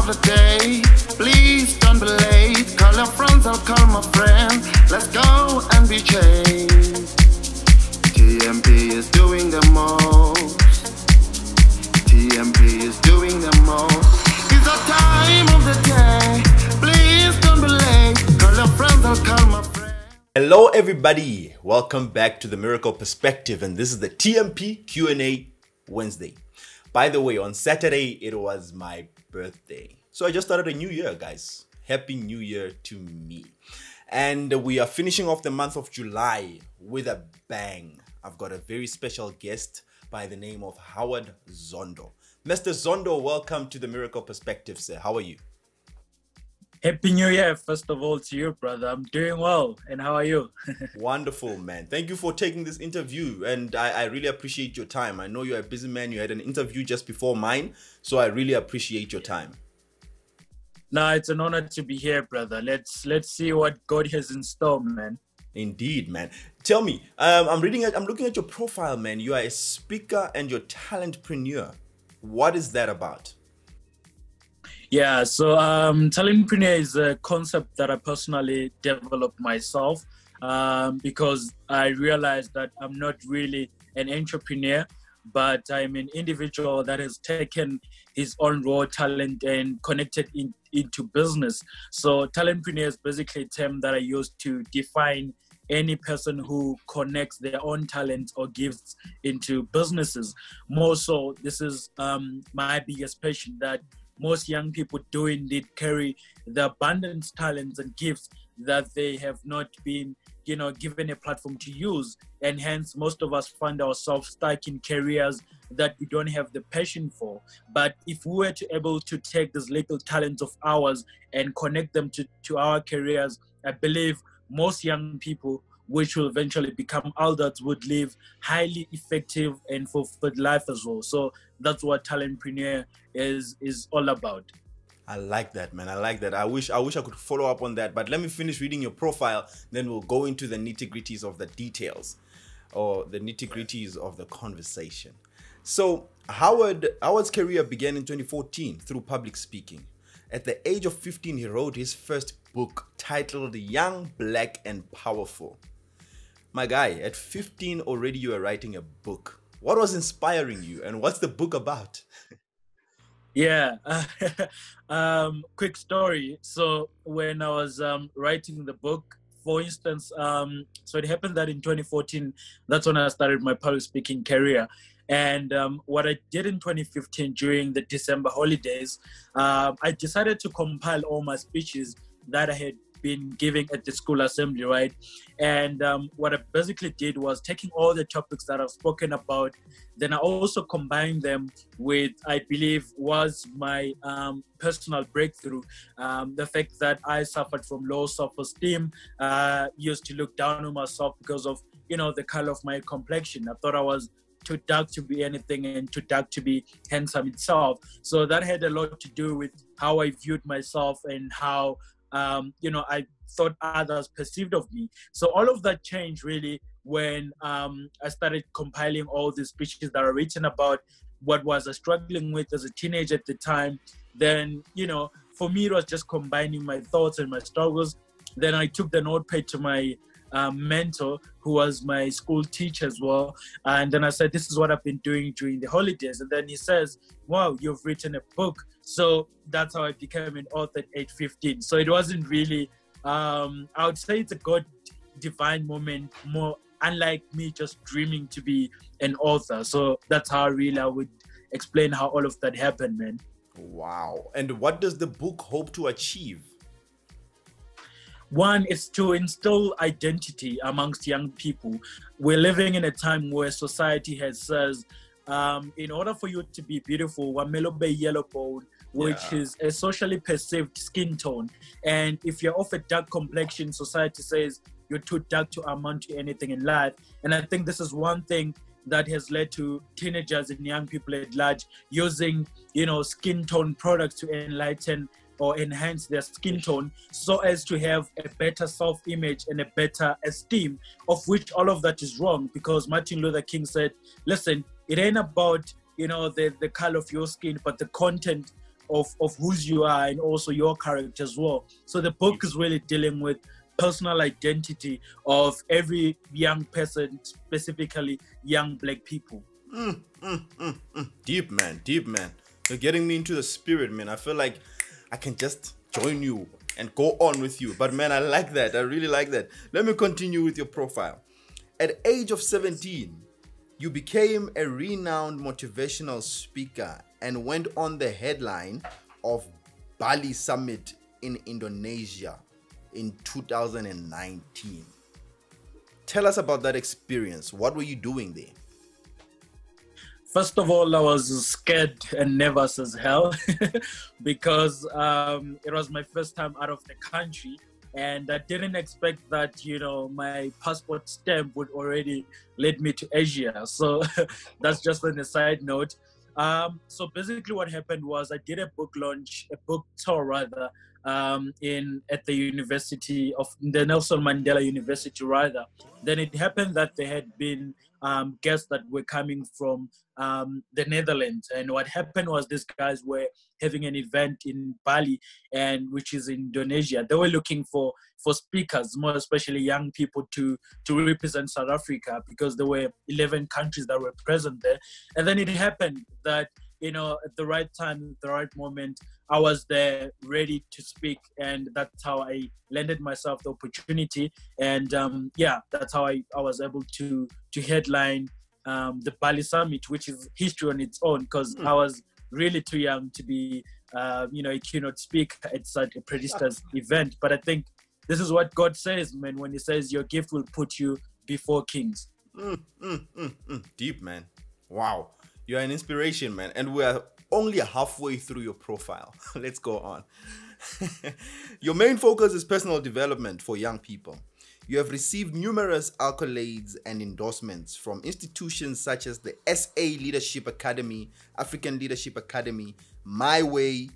of the day. Please don't be late. Call your friends, I'll call my friends. Let's go and be changed. TMP is doing the most. TMP is doing the most. It's the time of the day. Please don't be late. Call your friends, I'll call my friends. Hello everybody, welcome back to The Miracle Perspective, and this is the TMP Q&A Wednesday. By the way, on Saturday it was my birthday, so I just started a new year, guys. Happy New Year to me. And we are finishing off the month of July with a bang. I've got a very special guest by the name of Howard Zondo. Mr. Zondo, welcome to The Miracle Perspective, sir. How are you? Happy New Year, first of all, to you, brother. I'm doing well. And how are you? Wonderful, man. Thank you for taking this interview. And I really appreciate your time. I know you're a busy man. You had an interview just before mine. So I really appreciate your time. No, it's an honor to be here, brother. Let's see what God has in store, man. Indeed, man. Tell me, I'm looking at your profile, man. You are a speaker and you're talentpreneur. What is that about? Yeah, so talentpreneur is a concept that I personally developed myself because I realized that I'm not really an entrepreneur, but I'm an individual that has taken his own raw talent and connected into business. So talentpreneur is basically a term that I use to define any person who connects their own talent or gifts into businesses. More so, this is my biggest passion, that most young people do indeed carry the abundant talents and gifts that they have not been, given a platform to use. And hence, most of us find ourselves stuck in careers that we don't have the passion for. But if we were to able to take these little talents of ours and connect them to our careers, I believe most young people, which will eventually become adults, would live highly effective and fulfilled life as well. So that's what talentpreneur is all about. I like that, man. I like that. I wish I could follow up on that, but let me finish reading your profile, then we'll go into the nitty-gritties of the details, or the nitty-gritties of the conversation. So Howard's career began in 2014 through public speaking. At the age of 15, he wrote his first book titled Young, Black and Powerful. My guy, at 15 already you were writing a book. What was inspiring you, and what's the book about? Yeah, quick story. So when I was writing the book, for instance, so it happened that in 2014, that's when I started my public speaking career. And what I did in 2015 during the December holidays, I decided to compile all my speeches that I had been giving at the school assembly, right? And what I basically did was taking all the topics that I've spoken about, then I also combined them with, I believe, was my personal breakthrough. The fact that I suffered from low self-esteem, used to look down on myself because of, the color of my complexion. I thought I was too dark to be anything and too dark to be handsome itself. So that had a lot to do with how I viewed myself and how I thought others perceived of me. So all of that changed really when I started compiling all the speeches that are written about what was I struggling with as a teenager at the time. Then, for me, it was just combining my thoughts and my struggles. Then I took the notepad to my mentor, who was my school teacher as well. And then I said, this is what I've been doing during the holidays. And then he says, wow, you've written a book. So that's how I became an author at age 15. So it wasn't really, I would say it's a God divine moment, more unlike me just dreaming to be an author. So that's how I would explain how all of that happened, man. Wow. And what does the book hope to achieve? One is to instill identity amongst young people. We're living in a time where society has says, in order for you to be beautiful, wamelo be yellow bone, which is a socially perceived skin tone. And if you're of a dark complexion, society says you're too dark to amount to anything in life. And I think this is one thing that has led to teenagers and young people at large using, skin tone products to enlighten or enhance their skin tone so as to have a better self-image and a better esteem, of which all of that is wrong, because Martin Luther King said, listen, it ain't about, the color of your skin, but the content of whose you are and also your character as well. So the book is really dealing with personal identity of every young person, specifically young Black people. Deep, man. Deep, man. You're getting me into the spirit, man. I feel like I can just join you and go on with you. But man, I like that. I really like that. Let me continue with your profile. At age of 17, you became a renowned motivational speaker and went on the headline of Bali Summit in Indonesia in 2019. Tell us about that experience. What were you doing there? First of all, I was scared and nervous as hell because it was my first time out of the country, and I didn't expect that, you know, my passport stamp would already lead me to Asia. So that's just on a side note. So basically what happened was I did a book tour rather, at the University of the Nelson Mandela University rather. Then it happened that there had been guests that were coming from the Netherlands, and what happened was these guys were having an event in Bali, and which is Indonesia. They were looking for speakers, more especially young people to represent South Africa, because there were 11 countries that were present there. And then it happened that, you know, at the right time, at the right moment, I was there ready to speak, and that's how I landed myself the opportunity. And that's how I was able to headline the Bali Summit, which is history on its own, because I was really too young to be, a keynote speaker at such a prestigious event. But I think this is what God says, man, when He says your gift will put you before kings. Deep, man. Wow. You're an inspiration, man. And we're only halfway through your profile. Let's go on. Your main focus is personal development for young people. You have received numerous accolades and endorsements from institutions such as the SA Leadership Academy, African Leadership Academy, My Way,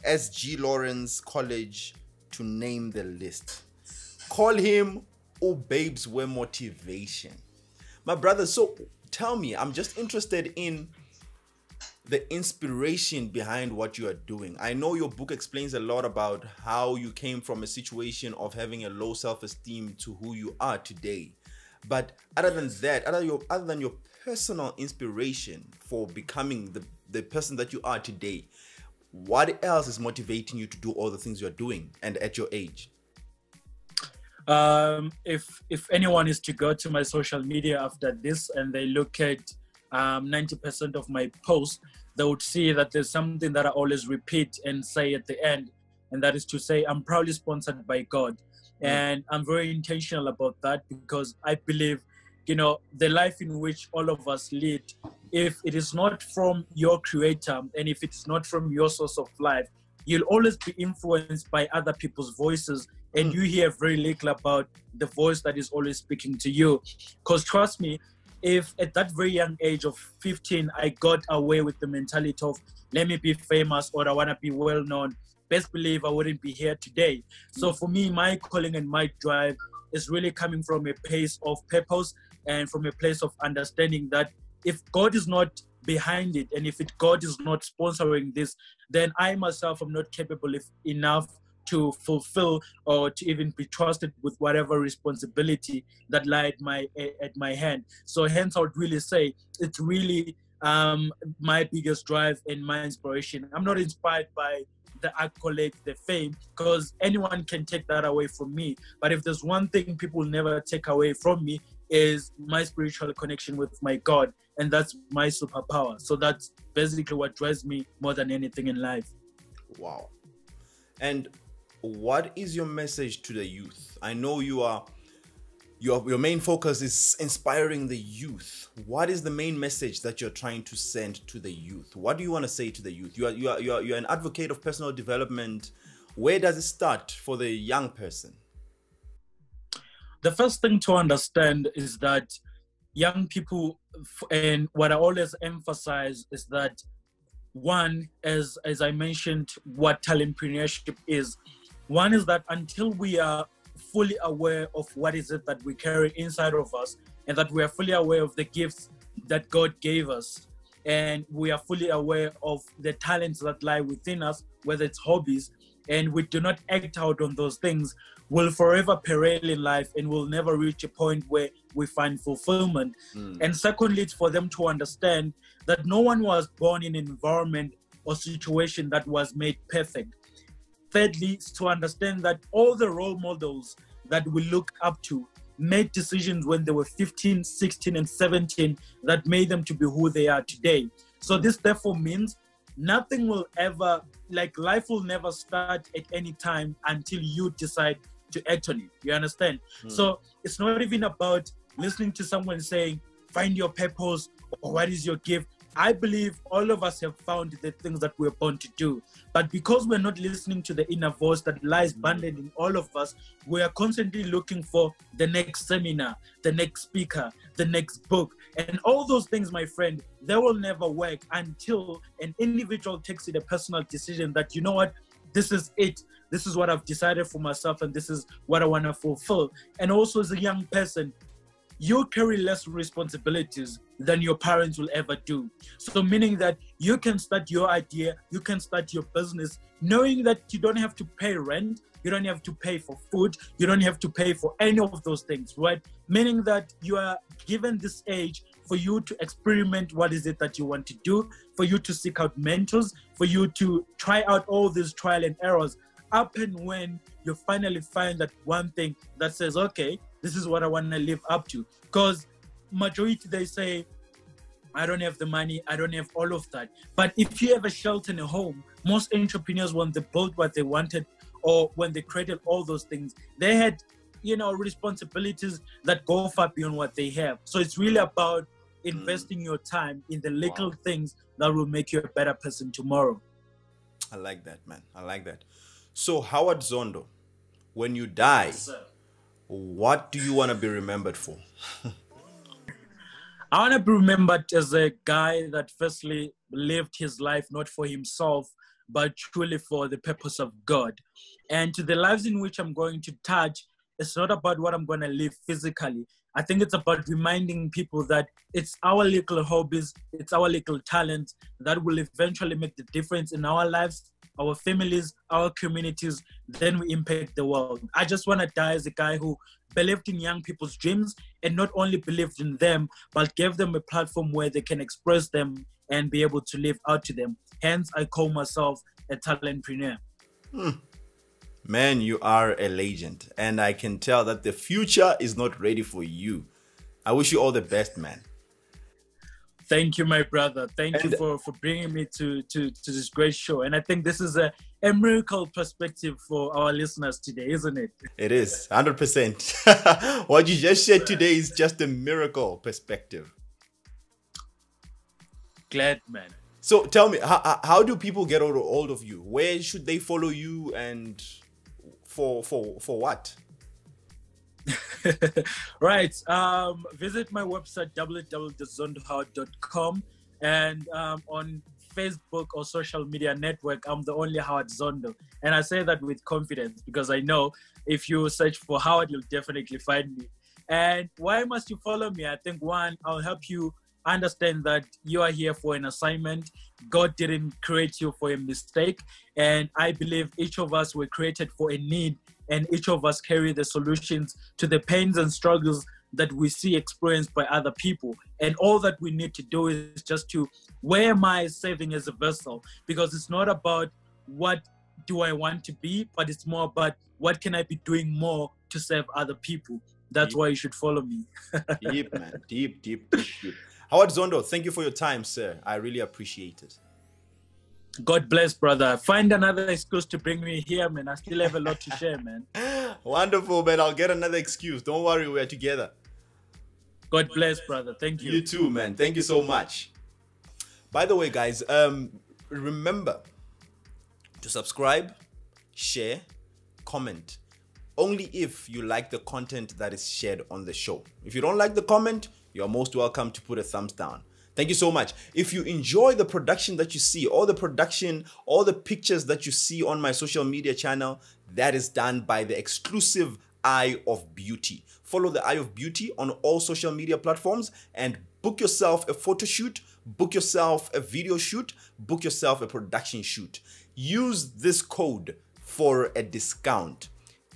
S.G. Lawrence College, to name the list. Call him "Oh Babes Were Motivation." My brother, so tell me, I'm just interested in the inspiration behind what you are doing. I know your book explains a lot about how you came from a situation of having a low self-esteem to who you are today. But other than that, other than your personal inspiration for becoming the person that you are today, what else is motivating you to do all the things you're doing and at your age? If anyone is to go to my social media after this and they look at 90% of my posts, they would see that there's something that I always repeat and say at the end, and that is to say, I'm proudly sponsored by God. And I'm very intentional about that, because I believe, you know, the life in which all of us lead, if it is not from your creator and if it's not from your source of life, you'll always be influenced by other people's voices, and you hear very little about the voice that is always speaking to you. Because trust me, if at that very young age of 15, I got away with the mentality of, let me be famous or I want to be well known, best believe I wouldn't be here today. So for me, my calling and my drive is really coming from a place of purpose and from a place of understanding that if God is not behind it, and if God is not sponsoring this, then I myself am not capable enough to fulfill or to even be trusted with whatever responsibility that lie at my hand. So hence I would really say it's really my biggest drive and my inspiration. I'm not inspired by the accolades, the fame, because anyone can take that away from me. But if there's one thing people will never take away from me, is my spiritual connection with my God, and that's my superpower. So that's basically what drives me more than anything in life. Wow. And what is your message to the youth? I know your main focus is inspiring the youth. What is the main message that you're trying to send to the youth? What do you want to say to the youth? You're an advocate of personal development. Where does it start for the young person? The first thing to understand is that young people, and what I always emphasize is that, one, as I mentioned, what talentpreneurship is. One is that until we are fully aware of what is it that we carry inside of us, and that we are fully aware of the gifts that God gave us, and we are fully aware of the talents that lie within us, whether it's hobbies, and we do not act out on those things, we'll forever peril in life and will never reach a point where we find fulfillment. And secondly, it's for them to understand that no one was born in an environment or situation that was made perfect. Thirdly, it's to understand that all the role models that we look up to made decisions when they were 15, 16, and 17 that made them to be who they are today. So this therefore means nothing will ever, like life will never start at any time until you decide to act on it. You understand? So it's not even about listening to someone saying, find your purpose or what is your gift. I believe all of us have found the things that we're born to do. But because we're not listening to the inner voice that lies buried in all of us, we are constantly looking for the next seminar, the next speaker, the next book. And all those things, my friend, they will never work until an individual takes it a personal decision that, you know what, this is it. This is what I've decided for myself and this is what I want to fulfill. And also as a young person, you carry less responsibilities than your parents will ever do. So meaning that you can start your idea, you can start your business, knowing that you don't have to pay rent, you don't have to pay for food, you don't have to pay for any of those things, right? Meaning that you are given this age for you to experiment what is it that you want to do, for you to seek out mentors, for you to try out all these trial and errors, up and when you finally find that one thing that says, okay, this is what I want to live up to. Because majority, they say, I don't have the money, I don't have all of that. But if you have a shelter in a home, most entrepreneurs, when they built what they wanted or when they created all those things, they had, responsibilities that go far beyond what they have. So it's really about investing your time in the little things that will make you a better person tomorrow. I like that, man. I like that. So Howard Zondo, when you die, what do you want to be remembered for? I want to be remembered as a guy that firstly lived his life not for himself, but truly for the purpose of God. And to the lives in which I'm going to touch, it's not about what I'm going to live physically. I think it's about reminding people that it's our little hobbies, it's our little talents that will eventually make the difference in our lives, our families, our communities, then we impact the world. I just want to die as a guy who believed in young people's dreams and not only believed in them, but gave them a platform where they can express them and be able to live out to them. Hence, I call myself a talentpreneur. Man, you are a legend. And I can tell that the future is not ready for you. I wish you all the best, man. Thank you, my brother. Thank you for bringing me to this great show. And I think this is a miracle perspective for our listeners today, isn't it? It is, 100%. What you just said today is just a miracle perspective. Glad, man. So tell me, how do people get a hold of you? Where should they follow you and for what? Right. Visit my website, www.zondohoward.com, and on Facebook or social media network, I'm the only Howard Zondo. And I say that with confidence because I know if you search for Howard, you'll definitely find me. And why must you follow me? I think one, I'll help you understand that you are here for an assignment. God didn't create you for a mistake. And I believe each of us were created for a need, and each of us carry the solutions to the pains and struggles that we see experienced by other people. And all that we need to do is just to, where am I serving as a vessel? Because it's not about what do I want to be, but it's more about what can I be doing more to serve other people. That's why you should follow me. Deep, man. Deep. Howard Zondo, thank you for your time, sir. I really appreciate it. God bless, brother. Find another excuse to bring me here, man. I still have a lot to share, man. Wonderful, man. I'll get another excuse. Don't worry, we're together. God bless, brother. Thank you. You too, man. Thank you so much. By the way, guys, remember to subscribe, share, comment. Only if you like the content that is shared on the show. If you don't like the comment, you are most welcome to put a thumbs down. Thank you so much. If you enjoy the production that you see, all the pictures that you see on my social media channel, that is done by the exclusive Eye of Beauty. Follow the Eye of Beauty on all social media platforms and book yourself a photo shoot, book yourself a video shoot, book yourself a production shoot. Use this code for a discount,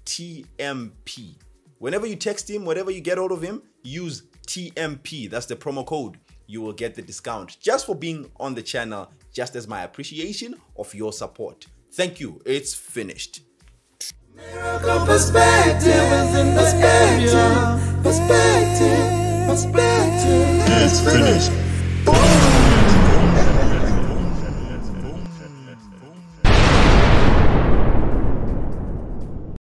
TMP. Whenever you text him, whenever you get hold of him, use TMP. That's the promo code. You will get the discount just for being on the channel, just as my appreciation of your support. Thank you. It's finished. Miracle perspective is in the perspective. It's finished.